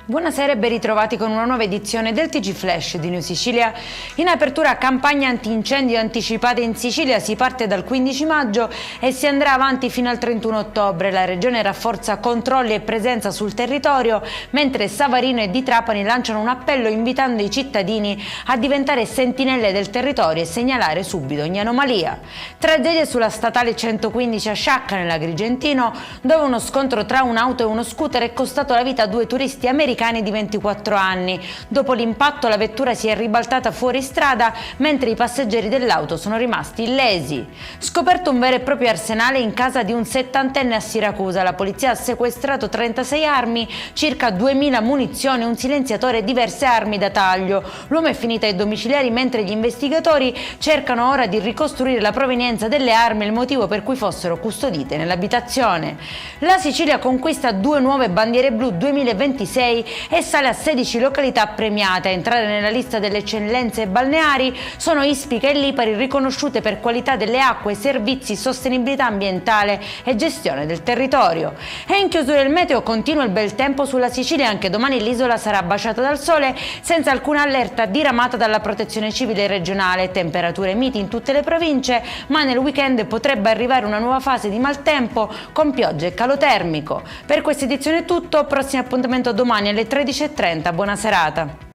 Buonasera e ben ritrovati con una nuova edizione del TG Flash di New Sicilia. In apertura campagna antincendio anticipata in Sicilia, si parte dal 15 maggio e si andrà avanti fino al 31 ottobre. La Regione rafforza controlli e presenza sul territorio, mentre Savarino e Di Trapani lanciano un appello invitando i cittadini a diventare sentinelle del territorio e segnalare subito ogni anomalia. Tragedia sulla statale 115 a Sciacca nell'Agrigentino, dove uno scontro tra un'auto e uno scooter è costato la vita a due turisti americani di 24 anni. Dopo l'impatto la vettura si è ribaltata fuori strada, mentre i passeggeri dell'auto sono rimasti illesi. Scoperto un vero e proprio arsenale in casa di un settantenne a Siracusa. La polizia ha sequestrato 36 armi, circa 2000 munizioni, un silenziatore e diverse armi da taglio. L'uomo è finito ai domiciliari, mentre gli investigatori cercano ora di ricostruire la provenienza delle armi e il motivo per cui fossero custodite nell'abitazione. La Sicilia conquista 2 nuove bandiere blu 2026 e sale a 16 località premiate. A entrare nella lista delle eccellenze balneari sono Ispica e Lipari, riconosciute per qualità delle acque, servizi, sostenibilità ambientale e gestione del territorio. E in chiusura il meteo: continua il bel tempo sulla Sicilia, anche domani l'isola sarà baciata dal sole senza alcuna allerta diramata dalla protezione civile regionale. Temperature miti in tutte le province, ma nel weekend potrebbe arrivare una nuova fase di maltempo con piogge e calo termico. Per questa edizione è tutto, prossimo appuntamento domani alle 13:30, buona serata.